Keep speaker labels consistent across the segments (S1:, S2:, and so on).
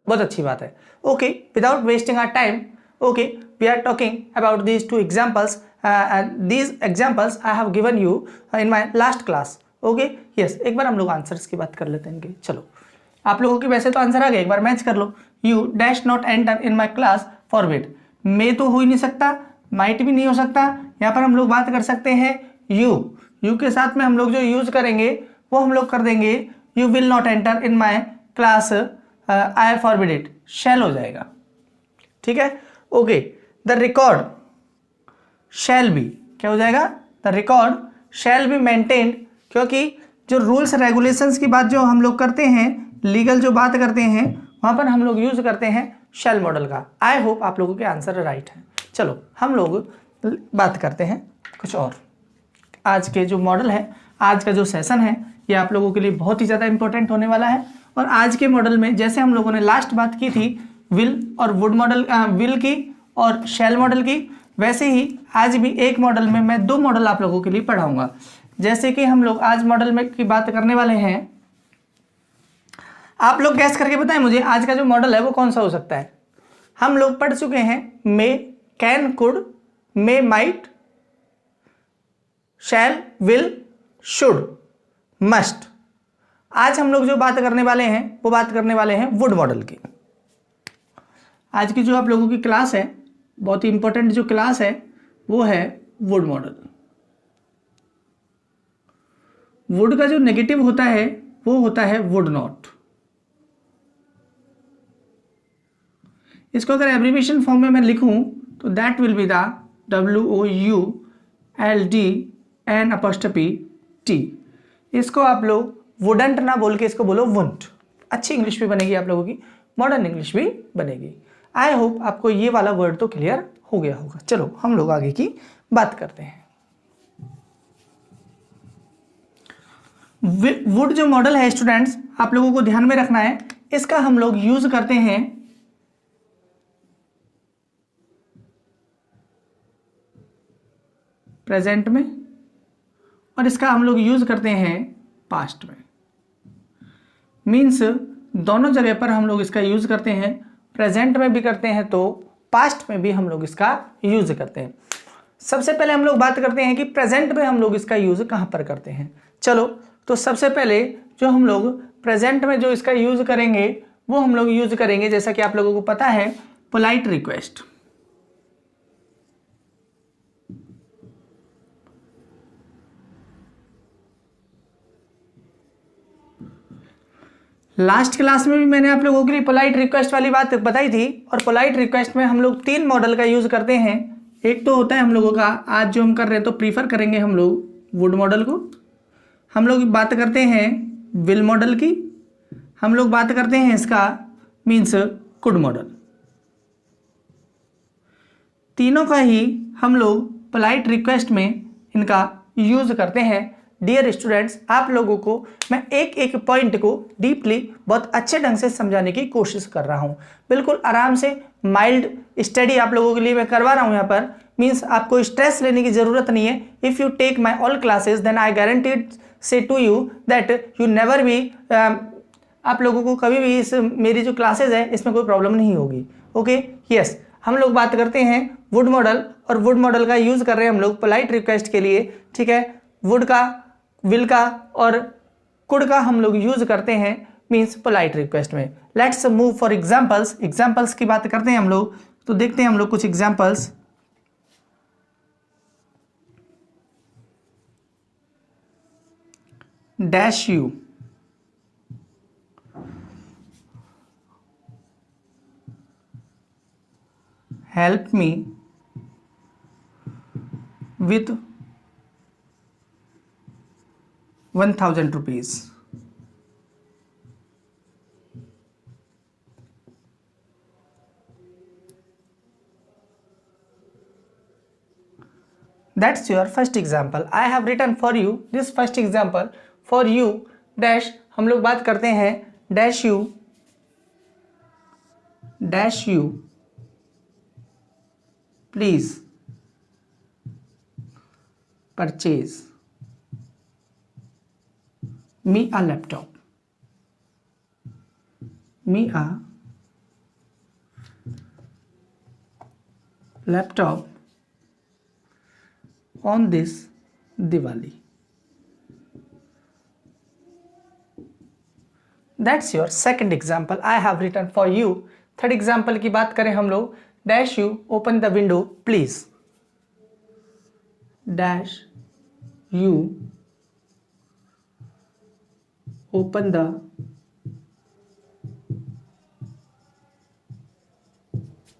S1: बहुत अच्छी बात है। Okay, without wasting our time, okay, we are talking about these 2 examples, these examples I have given you in my last class. Okay yes, एक बार हम लोग answers की बात कर लेते हैं इनके। चलो, आप लोगों के वैसे तो आंसर आ गए, एक बार मैच कर लो। You dash not enter in my class forward, मे तो हो ही नहीं सकता, माइट भी नहीं हो सकता। यहाँ पर हम लोग बात कर सकते हैं यू के साथ में हम लोग जो यूज करेंगे वो हम लोग कर देंगे you will not enter in my class, I forward it, shall हो जाएगा। ठीक है, okay. The record shall be, क्या हो जाएगा? The record shall be maintained, क्योंकि जो रूल्स रेगुलेशंस की बात जो हम लोग करते हैं, लीगल जो बात करते हैं, वहां पर हम लोग यूज करते हैं शैल मॉडल का। आई होप आप लोगों के आंसर राइट है। चलो हम लोग बात करते हैं कुछ और। आज के जो मॉडल है, आज का जो सेशन है, ये आप लोगों के लिए बहुत ही ज़्यादा इंपॉर्टेंट होने वाला है। और आज के मॉडल में जैसे हम लोगों ने लास्ट बात की थी विल और वुड मॉडल, विल की और शैल मॉडल की, वैसे ही आज भी एक मॉडल में मैं 2 मॉडल आप लोगों के लिए पढ़ाऊंगा। जैसे कि हम लोग आज मॉडल में की बात करने वाले हैं, आप लोग गैस करके बताएं मुझे आज का जो मॉडल है वो कौन सा हो सकता है। हम लोग पढ़ चुके हैं may, can, could, may, might, shall, will, should, must. आज हम लोग जो बात करने वाले हैं वो बात करने वाले हैं वुड मॉडल की। आज की जो आप लोगों की क्लास है, बहुत ही इंपॉर्टेंट जो क्लास है वो है वुड मॉडल। वुड का जो नेगेटिव होता है वो होता है वुड नॉट। इसको अगर एब्रीविएशन फॉर्म में मैं लिखूं तो that will be the WOULDN'T। इसको आप लोग वुडंट ना बोल के इसको बोलो वुंट। अच्छी इंग्लिश भी बनेगी आप लोगों की, मॉडर्न इंग्लिश भी बनेगी। आई होप आपको ये वाला वर्ड तो क्लियर हो गया होगा। चलो हम लोग आगे की बात करते हैं। वुड जो मॉडल है स्टूडेंट्स, आप लोगों को ध्यान में रखना है, इसका हम लोग यूज करते हैं प्रेजेंट में और इसका हम लोग यूज करते हैं पास्ट में। मीन्स दोनों जगह पर हम लोग इसका यूज करते हैं, प्रेजेंट में भी करते हैं तो पास्ट में भी हम लोग इसका यूज करते हैं। सबसे पहले हम लोग बात करते हैं कि प्रेजेंट में हम लोग इसका यूज कहां पर करते हैं। चलो, तो सबसे पहले जो हम लोग प्रेजेंट में जो इसका यूज करेंगे वो हम लोग यूज करेंगे, जैसा कि आप लोगों को पता है, पोलाइट रिक्वेस्ट। लास्ट क्लास में भी मैंने आप लोगों के लिए पोलाइट रिक्वेस्ट वाली बात बताई थी, और पोलाइट रिक्वेस्ट में हम लोग 3 मॉडल का यूज करते हैं। एक तो होता है हम लोगों का, आज जो हम कर रहे हैं तो प्रीफर करेंगे हम लोग वुड मॉडल को, हम लोग बात करते हैं विल मॉडल की, हम लोग बात करते हैं इसका मीन्स कुड मॉडल। तीनों का ही हम लोग पोलाइट रिक्वेस्ट में इनका यूज करते हैं। डियर स्टूडेंट्स, आप लोगों को मैं एक एक पॉइंट को डीपली बहुत अच्छे ढंग से समझाने की कोशिश कर रहा हूं। बिल्कुल आराम से माइल्ड स्टडी आप लोगों के लिए मैं करवा रहा हूं यहाँ पर। मीन्स आपको स्ट्रेस लेने की जरूरत नहीं है। If you take my all classes then I guaranteed say to you that you never be, आप लोगों को कभी भी इस मेरी जो क्लासेज है इसमें कोई प्रॉब्लम नहीं होगी। ओके यस, हम लोग बात करते हैं वुड मॉडल, और वुड मॉडल का यूज कर रहे हैं हम लोग पोलाइट रिक्वेस्ट के लिए। ठीक है, वुड का, विल का और कुड का हम लोग यूज करते हैं मीन्स पोलाइट रिक्वेस्ट में। Let's move for examples. Examples की बात करते हैं हम लोग, तो देखते हैं हम लोग कुछ examples. Dash you, help me with 1000 rupees। That's your first example. I have written for you this first example for you dash। हम लोग बात करते हैं dash you please purchase me a laptop, me a laptop on this Diwali. That's your second example I have written for you. Third example की बात करें हम लोग, dash you open the window please, dash you open the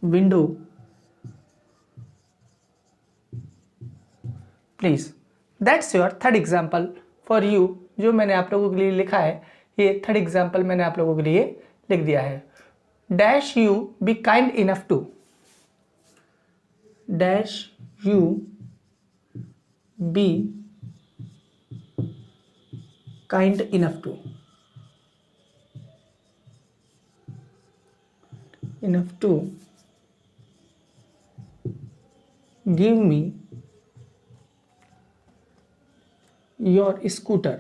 S1: window please. That's your third example for you, जो मैंने आप लोगों के लिए लिखा है, ये थर्ड एग्जाम्पल मैंने आप लोगों के लिए लिख दिया है। Dash you be kind enough to, dash you be kind enough to, give me your scooter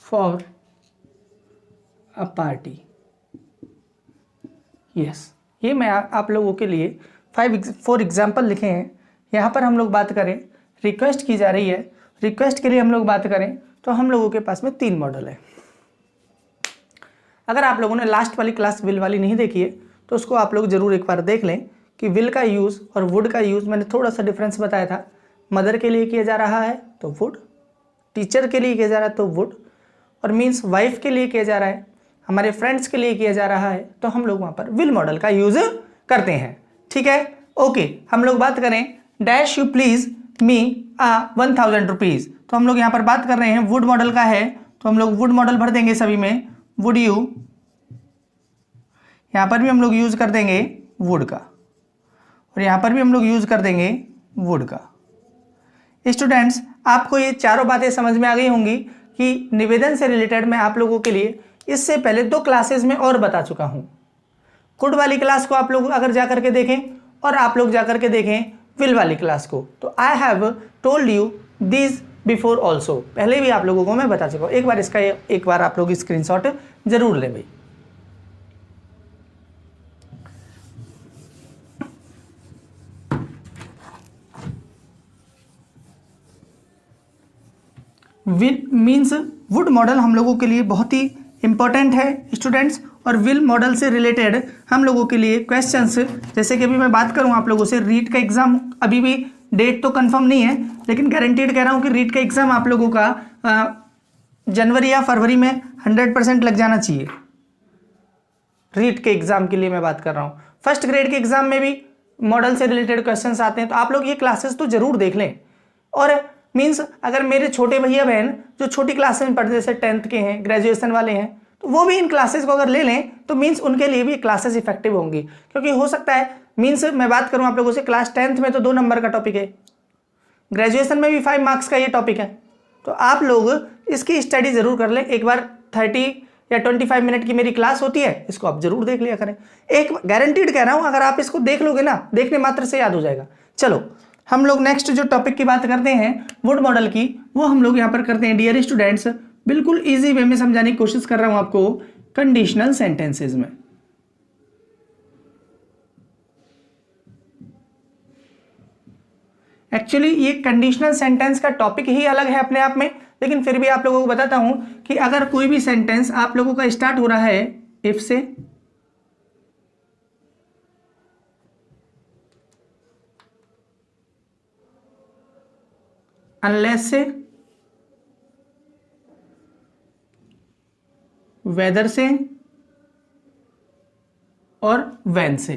S1: for a party. Yes, ये मैं आप लोगों के लिए 4 एग्जाम्पल लिखे हैं। यहाँ पर हम लोग बात करें, रिक्वेस्ट की जा रही है। रिक्वेस्ट के लिए हम लोग बात करें तो हम लोगों के पास में 3 मॉडल है। अगर आप लोगों ने लास्ट वाली क्लास विल वाली नहीं देखी है तो उसको आप लोग जरूर एक बार देख लें कि विल का यूज़ और वुड का यूज़ मैंने थोड़ा सा डिफरेंस बताया था। मदर के लिए किया जा रहा है तो वुड, टीचर के लिए किया जा रहा है तो वुड, और मीन्स वाइफ के लिए किया जा रहा है, हमारे फ्रेंड्स के लिए किया जा रहा है तो हम लोग वहाँ पर विल मॉडल का यूज़ करते हैं। ठीक है, ओके। हम लोग बात करें dash you please me 1000 rupees, तो हम लोग यहाँ पर बात कर रहे हैं वुड मॉडल का है तो हम लोग वुड मॉडल भर देंगे सभी में। वुड यू, यहाँ पर भी हम लोग यूज़ कर देंगे वुड का, और यहाँ पर भी हम लोग यूज़ कर देंगे वुड का। स्टूडेंट्स, आपको ये चारों बातें समझ में आ गई होंगी कि निवेदन से रिलेटेड मैं आप लोगों के लिए इससे पहले 2 क्लासेस में और बता चुका हूँ। कुड वाली क्लास को आप लोग अगर जा करके देखें और आप लोग जा करके देखें विल वाली क्लास को, तो I have told you this before also, पहले भी आप लोगों को मैं बता चुका हूँ। एक बार इसका एक बार आप लोग स्क्रीनशॉट जरूर लें भाई। विल मीन्स वुड मॉडल हम लोगों के लिए बहुत ही इंपॉर्टेंट है स्टूडेंट्स, और विल मॉडल से रिलेटेड हम लोगों के लिए क्वेश्चंस, जैसे कि अभी मैं बात करूं आप लोगों से, रीट का एग्जाम अभी भी डेट तो कंफर्म नहीं है, लेकिन गारंटीड कह रहा हूं कि रीट का एग्जाम आप लोगों का जनवरी या फरवरी में 100% लग जाना चाहिए। रीट के एग्जाम के लिए मैं बात कर रहा हूँ। फर्स्ट ग्रेड के एग्जाम में भी मॉडल से रिलेटेड क्वेश्चंस आते हैं, तो आप लोग ये क्लासेस तो जरूर देख लें। और मीन्स अगर मेरे छोटे भैया बहन जो छोटी क्लास में पढ़ते, जैसे 10th के हैं, ग्रेजुएशन वाले हैं, तो वो भी इन क्लासेस को अगर ले लें तो मीन्स उनके लिए भी क्लासेस इफेक्टिव होंगी। क्योंकि हो सकता है, मीन्स मैं बात करूं आप लोगों से, क्लास 10th में तो 2 नंबर का टॉपिक है, ग्रेजुएशन में भी 5 मार्क्स का ये टॉपिक है, तो आप लोग इसकी स्टडी जरूर कर लें। एक बार 30 या 25 मिनट की मेरी क्लास होती है, इसको आप जरूर देख लिया करें। एक गारंटीड कह रहा हूं, अगर आप इसको देख लोगे ना, देखने मात्र से याद हो जाएगा। चलो हम लोग नेक्स्ट जो टॉपिक की बात करते हैं वुड मॉडल की, वो हम लोग यहाँ पर करते हैं डियर स्टूडेंट्स, बिल्कुल इजी वे में समझाने की कोशिश कर रहा हूं आपको, कंडीशनल सेंटेंसेस में। एक्चुअली ये कंडीशनल सेंटेंस का टॉपिक ही अलग है अपने आप में, लेकिन फिर भी आप लोगों को बताता हूं कि अगर कोई भी सेंटेंस आप लोगों का स्टार्ट हो रहा है इफ से, अनलेस से, वेदर से और व्हेन से,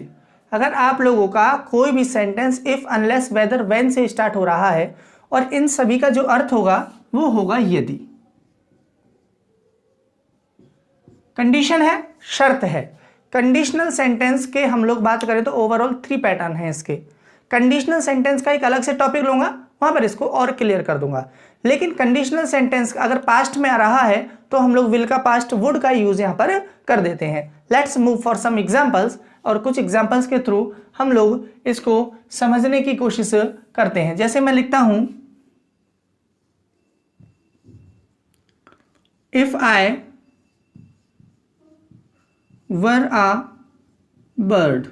S1: अगर आप लोगों का कोई भी sentence if, unless, whether, when से स्टार्ट हो रहा है और इन सभी का जो अर्थ होगा वो होगा यदि। कंडीशन है, शर्त है। कंडीशनल सेंटेंस के हम लोग बात करें तो ओवरऑल 3 पैटर्न है इसके। कंडीशनल सेंटेंस का एक अलग से टॉपिक लूंगा, वहां पर इसको और क्लियर कर दूंगा। लेकिन कंडीशनल सेंटेंस अगर पास्ट में आ रहा है तो हम लोग विल का पास्ट, वुड का यूज यहां पर कर देते हैं। Let's move for some examples, और कुछ एग्जांपल्स के थ्रू हम लोग इसको समझने की कोशिश करते हैं। जैसे मैं लिखता हूं, if I were a bird.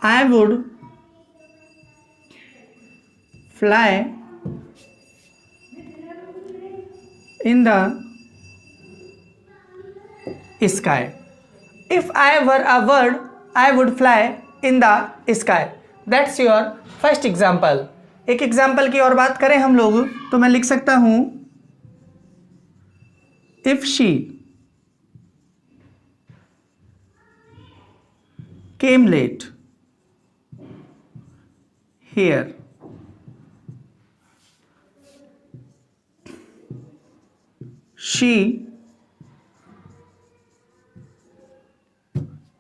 S1: I would fly in the sky. If I were a bird, I would fly in the sky. That's your first example. एक एग्जाम्पल की और बात करें हम लोग तो मैं लिख सकता हूं if she came late here,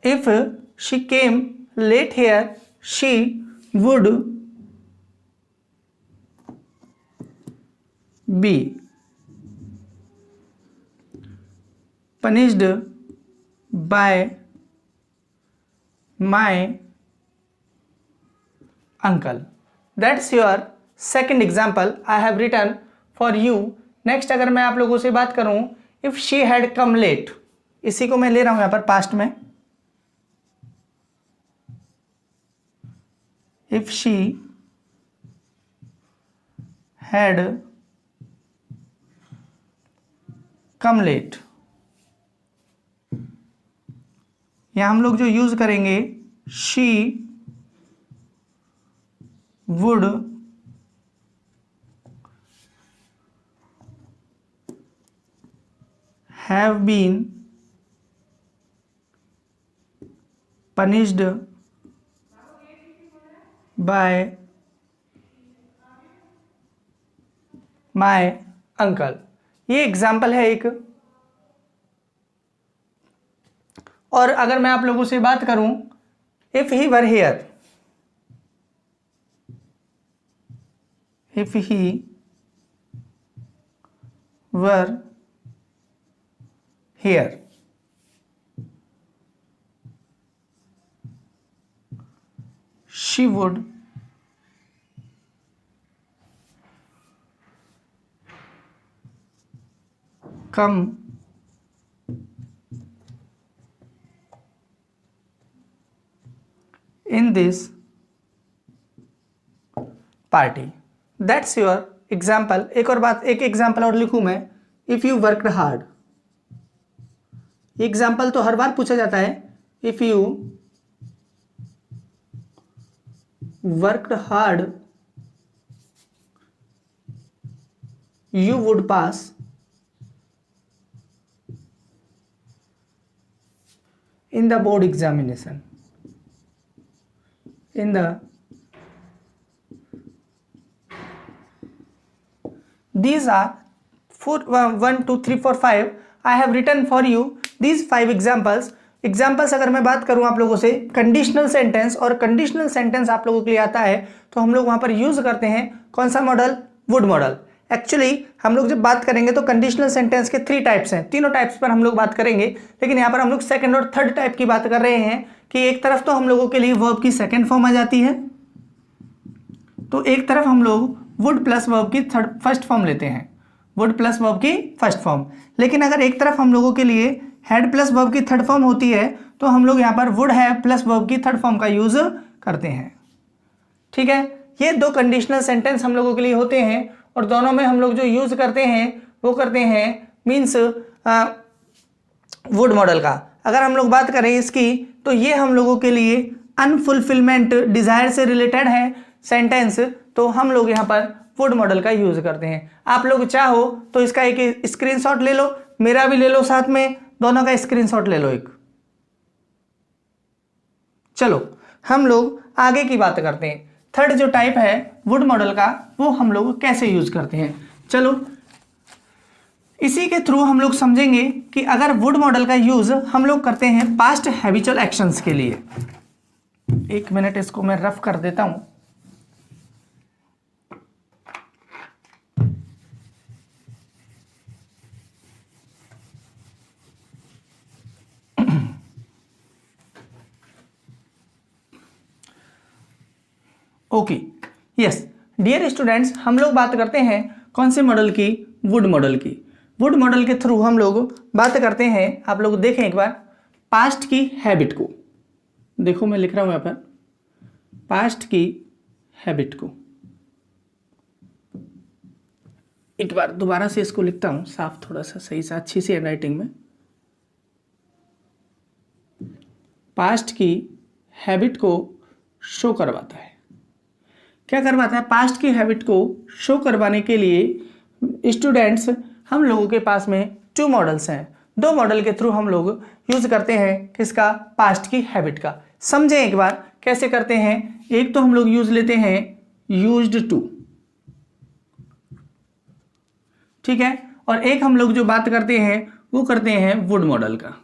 S1: if she came late here, she would be punished by my uncle. That's your second example I have written for you. Next अगर मैं आप लोगों से बात करूं, if she had come late, इसी को मैं ले रहा हूं यहां पर पास्ट में. If she had come late, यहां हम लोग जो यूज करेंगे she would have been punished by my uncle. ये एग्जाम्पल है एक. और अगर मैं आप लोगों से बात करूं, if he were here, if he were here, she would come in this party. That's your example. एक और बात, एक एग्जाम्पल और लिखूं मैं, if you worked hard. Example तो हर बार पूछा जाता है. If you worked hard you would pass in the board examination. In the these are 1 2 3 4 5 I have written for you these 5 examples. अगर मैं बात करूं आप लोगों से, कंडीशनल सेंटेंस, और कंडीशनल सेंटेंस आप लोगों के लिए आता है तो हम लोग वहां पर यूज करते हैं कौन सा मॉडल? Would model. एक्चुअली हम लोग जब बात करेंगे तो कंडीशनल सेंटेंस के 3 टाइप्स हैं, तीनों टाइप्स पर हम लोग बात करेंगे. लेकिन यहाँ पर हम लोग सेकंड और थर्ड टाइप की बात कर रहे हैं कि एक तरफ तो हम लोगों के लिए वर्ब की सेकंड फॉर्म आ जाती है, तो एक तरफ हम लोग वुड प्लस वर्ब की फर्स्ट फॉर्म लेते हैं, वुड प्लस वर्ब की फर्स्ट फॉर्म. लेकिन अगर एक तरफ हम लोगों के लिए हैड प्लस वर्ब की थर्ड फॉर्म होती है तो हम लोग यहाँ पर वुड हैव प्लस वर्ब की थर्ड फॉर्म का यूज करते हैं. ठीक है, ये 2 कंडीशनल सेंटेंस हम लोगों के लिए होते हैं और दोनों में हम लोग जो यूज करते हैं वो करते हैं मीन्स वुड मॉडल का. अगर हम लोग बात करें इसकी तो ये हम लोगों के लिए अनफुलफिलमेंट डिजायर से रिलेटेड है सेंटेंस, तो हम लोग यहाँ पर वुड मॉडल का यूज करते हैं. आप लोग चाहो तो इसका एक स्क्रीनशॉट ले लो, मेरा भी ले लो, साथ में दोनों का स्क्रीनशॉट ले लो एक. चलो हम लोग आगे की बात करते हैं. थर्ड जो टाइप है वुड मॉडल का वो हम लोग कैसे यूज करते हैं. चलो इसी के थ्रू हम लोग समझेंगे कि अगर वुड मॉडल का यूज हम लोग करते हैं पास्ट हैबिचुअल एक्शंस के लिए. एक मिनट इसको मैं रफ कर देता हूं. ओके, यस डियर स्टूडेंट्स, हम लोग बात करते हैं कौन से मॉडल की? वुड मॉडल की. वुड मॉडल के थ्रू हम लोग बात करते हैं, आप लोग देखें एक बार पास्ट की हैबिट को। देखो मैं लिख रहा हूं यहां पर पास्ट की हैबिट को। एक बार दोबारा से इसको लिखता हूं साफ, थोड़ा सा सही से अच्छी सी हैंडराइटिंग में। पास्ट की हैबिट को शो करवाता है। क्या करवाता है? पास्ट की हैबिट को शो करवाने के लिए स्टूडेंट्स हम लोगों के पास में 2 मॉडल्स हैं। 2 मॉडल के थ्रू हम लोग यूज करते हैं किसका? पास्ट की हैबिट का। समझें एक बार कैसे करते हैं। एक तो हम लोग यूज लेते हैं यूज्ड टू, ठीक है, और एक हम लोग जो बात करते हैं वो करते हैं वुड मॉडल का,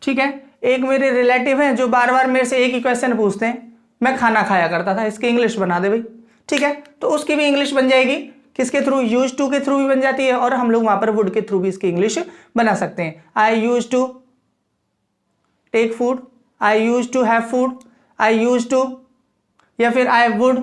S1: ठीक है। एक मेरे रिलेटिव हैं जो बार बार मेरे से एक ही क्वेश्चन पूछते हैं, मैं खाना खाया करता था, इसकी इंग्लिश बना दे भाई, ठीक है। तो उसकी भी इंग्लिश बन जाएगी किसके थ्रू? यूज टू के थ्रू भी बन जाती है, और हम लोग वहां पर वुड के थ्रू भी इसकी इंग्लिश बना सकते हैं। I use to take food, I use to have food, I use to, या फिर आई वुड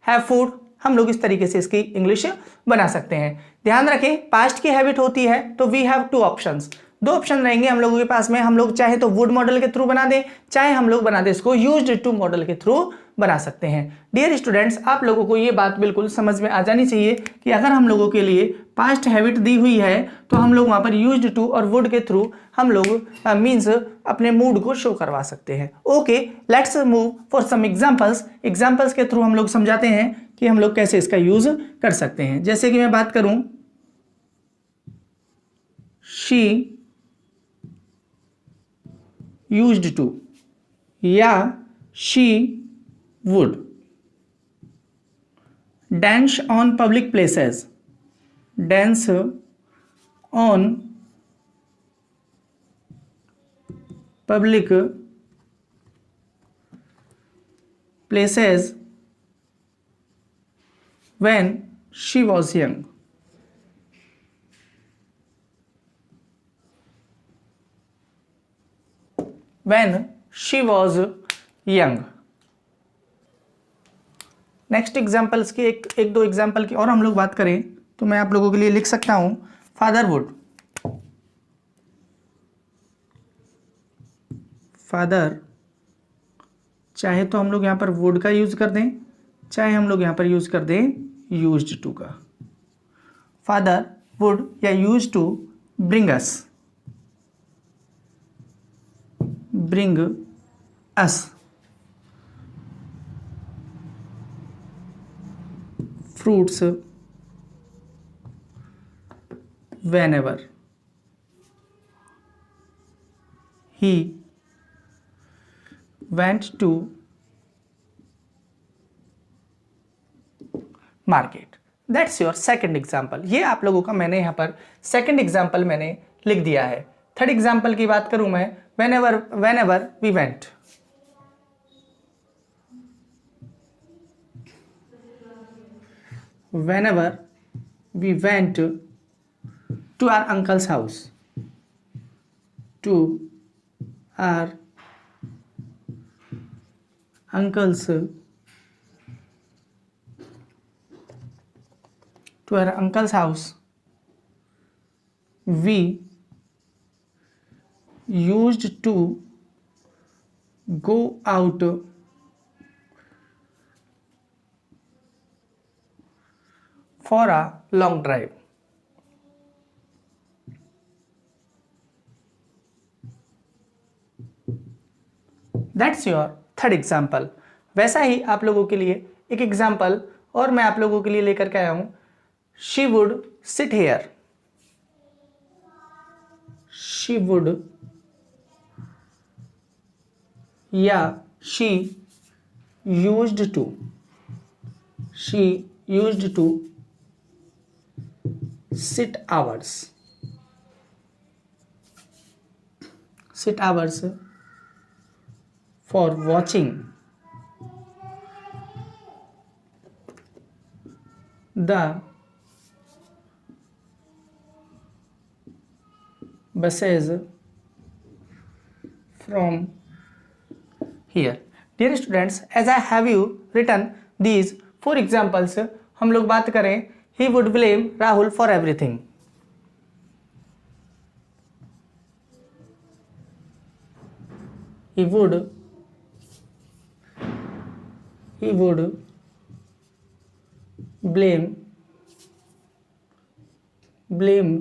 S1: हैव फूड। हम लोग इस तरीके से इसकी इंग्लिश बना सकते हैं। ध्यान रखें पास्ट की हैबिट होती है तो वी हैव 2 ऑप्शंस, 2 ऑप्शन रहेंगे हम लोगों के पास में। हम लोग चाहे तो वुड मॉडल के थ्रू बना दें, चाहे हम लोग बना दें इसको यूज्ड टू मॉडल के थ्रू बना सकते हैं। डियर स्टूडेंट्स, आप लोगों को ये बात बिल्कुल समझ में आ जानी चाहिए कि अगर हम लोगों के लिए पास्ट हैबिट दी हुई है तो हम लोग वहां पर यूज्ड टू और वुड के थ्रू हम लोग मीन्स अपने मूड को शो करवा सकते हैं। Okay, let's move for some examples. Examples के थ्रू हम लोग समझाते हैं कि हम लोग कैसे इसका यूज कर सकते हैं। जैसे कि मैं बात करूं, शी यूज्ड टू या she would dance on public places, dance on public places when she was young. When she was young. Next examples की एक दो एग्जाम्पल की और हम लोग बात करें तो मैं आप लोगों के लिए लिख सकता हूं फादर वुड, फादर, चाहे तो हम लोग यहां पर वुड का यूज कर दें, चाहे हम लोग यहां पर यूज कर दें यूज्ड टू का। फादर वुड या use to bring us fruits whenever he went to market. That's your second example. ये आप लोगों का मैंने यहाँ पर सेकेंड एग्जाम्पल मैंने लिख दिया है। थर्ड एग्जाम्पल की बात करूं मैं, whenever we went, whenever we went to our uncle's house, to our uncle's house, we used to go out for a long drive. That's your third example. वैसा ही आप लोगों के लिए एक एग्जाम्पल और मैं आप लोगों के लिए लेकर के आया हूं, she would sit here, she would या she used to sit hours for watching the buses from here. Dear students, as I have you written these 4 examples हम लोग बात करें, he would blame Rahul for everything. he would blame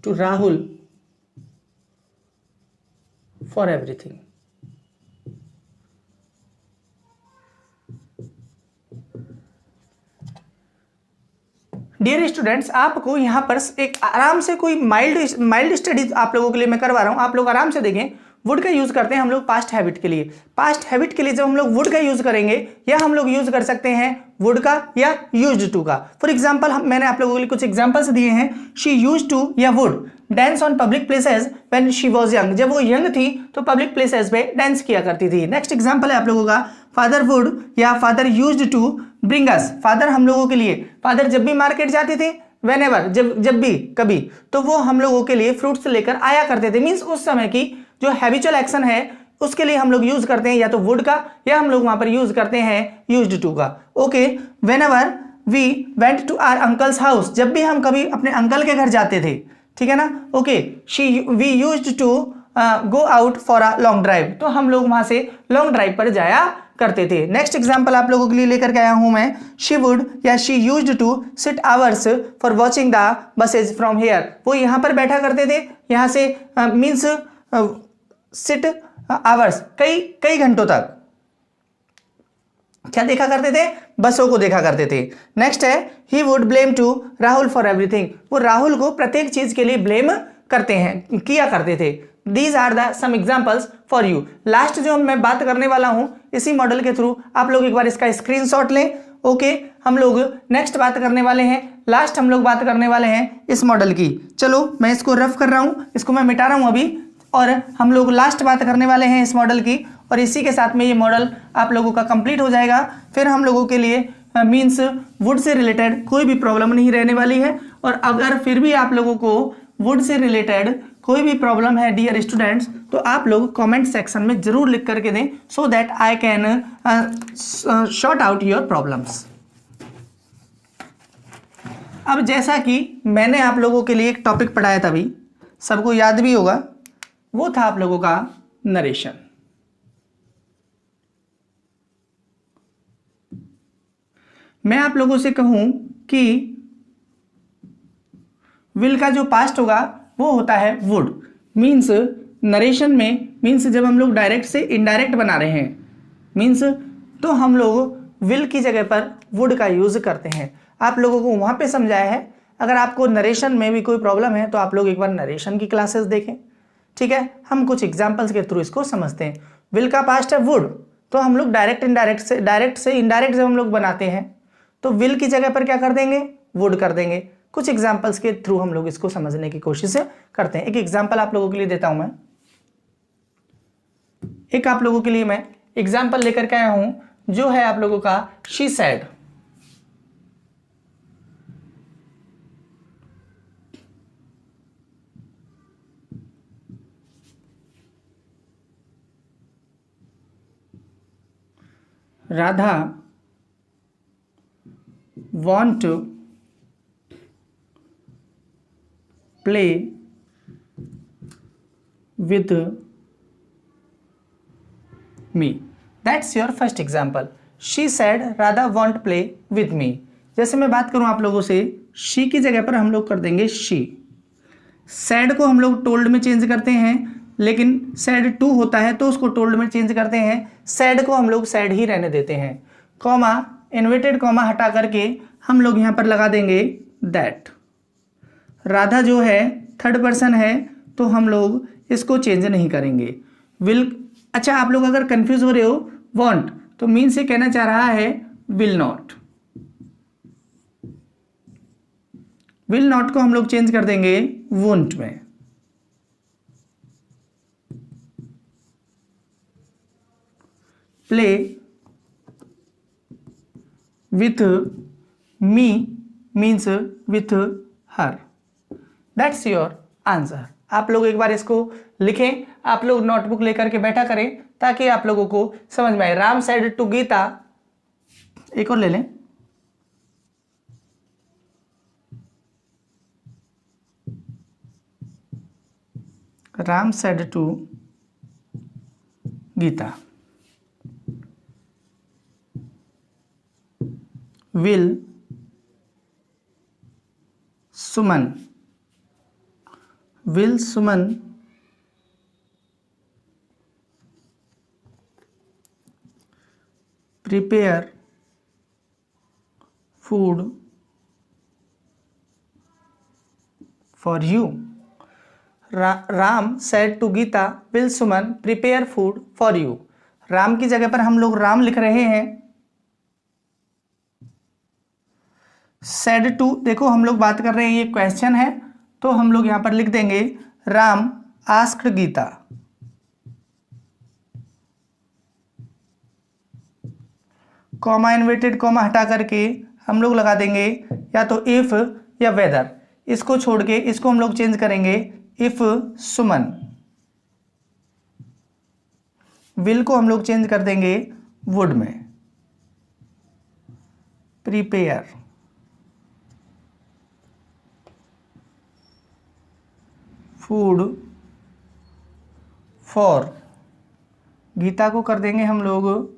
S1: to Rahul for everything। Dear students, आपको यहाँ पर एक आराम से कोई माइल्ड स्टडी आप लोगों के लिए मैं करवा रहा हूँ, आप लोग आराम से देखें। वुड का यूज करते हैं हम लोग पास्ट हैबिट के लिए। पास्ट हैबिट के लिए जब हम लोग वुड का यूज करेंगे, या हम लोग यूज कर सकते हैं वुड का या यूज्ड टू का। फॉर एग्जांपल मैंने आप लोगों के लिए कुछ एग्जांपल्स दिए हैं। शी यूज्ड टू या would dance on public places when she was young. जब वो यंग थी तो पब्लिक प्लेसेस पे डांस किया करती थी। नेक्स्ट एग्जांपल है आप लोगों का, फादर वुड या father used to bring us. Father हम लोगों के लिए, फादर जब भी मार्केट जाते थे, व्हेनेवर जब भी कभी, तो वो हम लोगों के लिए फ्रूट्स लेकर आया करते थे। मींस उस समय की जो हैबिचुअल एक्शन है उसके लिए हम लोग यूज करते हैं या तो वुड का, या हम लोग वहां पर यूज करते हैं यूज्ड टू का। Okay, whenever we went to our uncle's house. जब भी हम कभी अपने अंकल के घर जाते थे, ठीक है ना। Okay, we used to go out for a long drive. तो हम लोग वहां से लॉन्ग ड्राइव पर जाया करते थे। नेक्स्ट एग्जांपल आप लोगों के लिए लेकर के आया हूं मैं, शी वुड या she used to sit hours for watching the buses from here. वो यहाँ पर बैठा करते थे, यहाँ से मीन्स सिट आवर्स, कई घंटों तक क्या देखा करते थे, बसों को देखा करते थे। नेक्स्ट है, he would blame to Rahul for everything. वो राहुल को प्रत्येक चीज के लिए ब्लेम करते हैं, किया करते थे। These are the some examples for you. Last जो मैं बात करने वाला हूं इसी मॉडल के थ्रू, आप लोग एक बार इसका स्क्रीनशॉट लें। ओके, हम लोग नेक्स्ट बात करने वाले हैं, लास्ट हम लोग बात करने वाले हैं इस मॉडल की। चलो मैं इसको रफ कर रहा हूं, इसको मैं मिटा रहा हूं अभी, और हम लोग लास्ट बात करने वाले हैं इस मॉडल की, और इसी के साथ में ये मॉडल आप लोगों का कंप्लीट हो जाएगा। फिर हम लोगों के लिए मीन्स वुड से रिलेटेड कोई भी प्रॉब्लम नहीं रहने वाली है। और अगर फिर भी आप लोगों को वुड से रिलेटेड कोई भी प्रॉब्लम है डियर स्टूडेंट्स, तो आप लोग कमेंट सेक्शन में जरूर लिख करके दें, so that I can sort out your problems. अब जैसा कि मैंने आप लोगों के लिए एक टॉपिक पढ़ाया था, अभी सबको याद भी होगा, वो था आप लोगों का नरेशन। मैं आप लोगों से कहूं कि विल का जो पास्ट होगा वो होता है वुड। मीन्स नरेशन में, मीन्स जब हम लोग डायरेक्ट से इनडायरेक्ट बना रहे हैं, मीन्स तो हम लोग विल की जगह पर वुड का यूज करते हैं। आप लोगों को वहां पे समझाया है। अगर आपको नरेशन में भी कोई प्रॉब्लम है तो आप लोग एक बार नरेशन की क्लासेस देखें, ठीक है। हम कुछ एग्जाम्पल्स के थ्रू इसको समझते हैं। विल का पास्ट है वुड, तो हम लोग डायरेक्ट से इनडायरेक्ट जब हम लोग बनाते हैं तो विल की जगह पर क्या कर देंगे, वुड कर देंगे। कुछ एग्जाम्पल्स के थ्रू हम लोग इसको समझने की कोशिश करते हैं। एक एग्जाम्पल आप लोगों के लिए देता हूं मैं, एक आप लोगों के लिए मैं एग्जाम्पल लेकर के आया हूं, जो है आप लोगों का she said. Radha want to play with me. That's your first example. She said Radha want play with me. जैसे मैं बात करूं आप लोगों से, she की जगह पर हम लोग कर देंगे she. said को हम लोग told में चेंज करते हैं, लेकिन said to होता है तो उसको told में चेंज करते हैं। said को हम लोग said ही रहने देते हैं। कॉमा, इन्वर्टेड कॉमा हटा करके हम लोग यहां पर लगा देंगे दैट। राधा जो है थर्ड पर्सन है तो हम लोग इसको चेंज नहीं करेंगे। विल, अच्छा आप लोग अगर कंफ्यूज हो रहे हो, वांट तो मीन से कहना चाह रहा है विल नॉट। विल नॉट को हम लोग चेंज कर देंगे वोंट में। Play with me means with her. That's your answer. आप लोग एक बार इसको लिखें, आप लोग नोटबुक लेकर के बैठा करें ताकि आप लोगों को समझ में आए। राम said to गीता, एक और ले लें, Ram said to Geeta, will Suman prepare food for you? Ram said to Geeta, will Suman prepare food for you? Ram की जगह पर हम लोग राम लिख रहे हैं। said to, देखो हम लोग बात कर रहे हैं, ये क्वेश्चन है, तो हम लोग यहां पर लिख देंगे Ram asked Geeta. Comma inverted comma हटा करके हम लोग लगा देंगे या तो इफ या वेदर। इसको छोड़ के इसको हम लोग चेंज करेंगे इफ सुमन। विल को हम लोग चेंज कर देंगे वुड में। प्रिपेयर फूड फॉर, गीता को कर देंगे हम लोग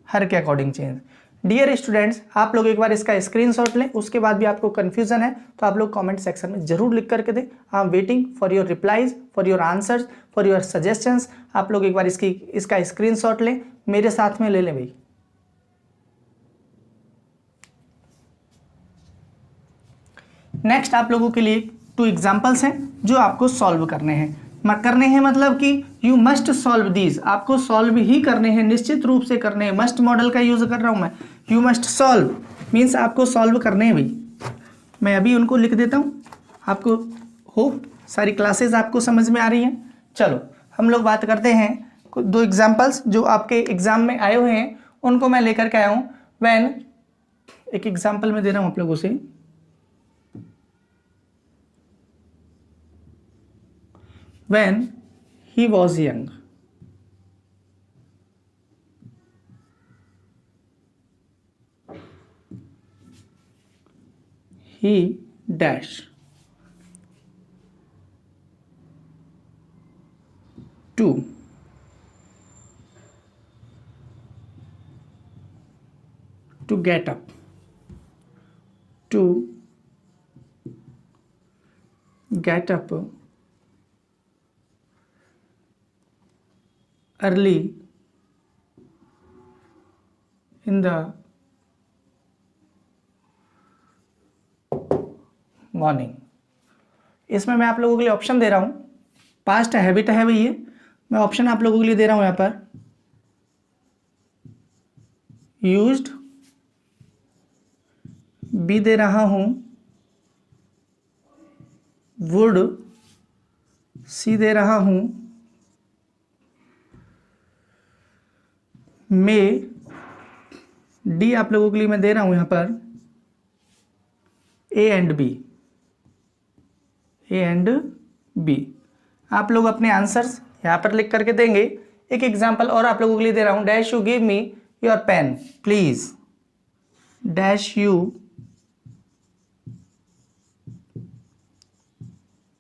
S1: हर के अकॉर्डिंग चेंज। डियर स्टूडेंट्स, आप लोग एक बार इसका स्क्रीनशॉट लें, उसके बाद भी आपको कंफ्यूजन है तो आप लोग कमेंट सेक्शन में जरूर लिख करके दें। I am waiting for your replies, for your answers, for your suggestions. आप लोग एक बार इसका स्क्रीनशॉट लें, मेरे साथ में ले लें भाई। नेक्स्ट आप लोगों के लिए 2 एग्जाम्पल्स हैं जो आपको सॉल्व करने हैं। मतलब कि यू मस्ट सॉल्व दीज, आपको सॉल्व ही करने हैं, निश्चित रूप से करने हैं। मस्ट मॉडल का यूज कर रहा हूं मैं। यू मस्ट सॉल्व मीन्स आपको सॉल्व करने हैं भाई। मैं अभी उनको लिख देता हूं। आपको होप सारी क्लासेस आपको समझ में आ रही हैं। चलो हम लोग बात करते हैं 2 एग्जाम्पल्स जो आपके एग्जाम में आए हुए हैं, उनको मैं लेकर के आया हूं। व्हेन, एक एग्जाम्पल मैं दे रहा हूं आप लोगों से। When he was young, he dash to get up, early in the morning. इसमें मैं आप लोगों के लिए ऑप्शन दे रहा हूं। पास्ट हैबिट है भाई, ये मैं ऑप्शन आप लोगों के लिए दे रहा हूं। यहां पर यूज्ड बी दे रहा हूं, वुड सी दे रहा हूं, मे डी आप लोगों के लिए मैं दे रहा हूं यहां पर ए एंड बी। आप लोग अपने आंसर्स यहां पर लिख करके देंगे। एक एग्जांपल और आप लोगों के लिए दे रहा हूं। Dash you give me your pen please, dash you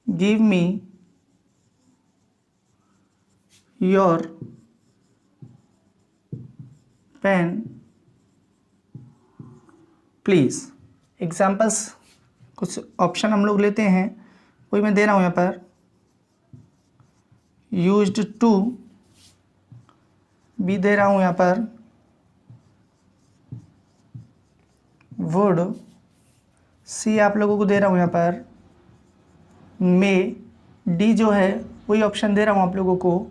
S1: give me your pen please. Examples कुछ ऑप्शन हम लोग लेते हैं, वही मैं दे रहा हूं यहां पर। यूज्ड टू भी दे रहा हूं यहां पर, वुड सी आप लोगों को दे रहा हूं यहां पर, मे डी जो है वही ऑप्शन दे रहा हूं आप लोगों को,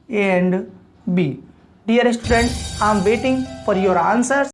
S1: A and B. Dear students, I am waiting for your answers.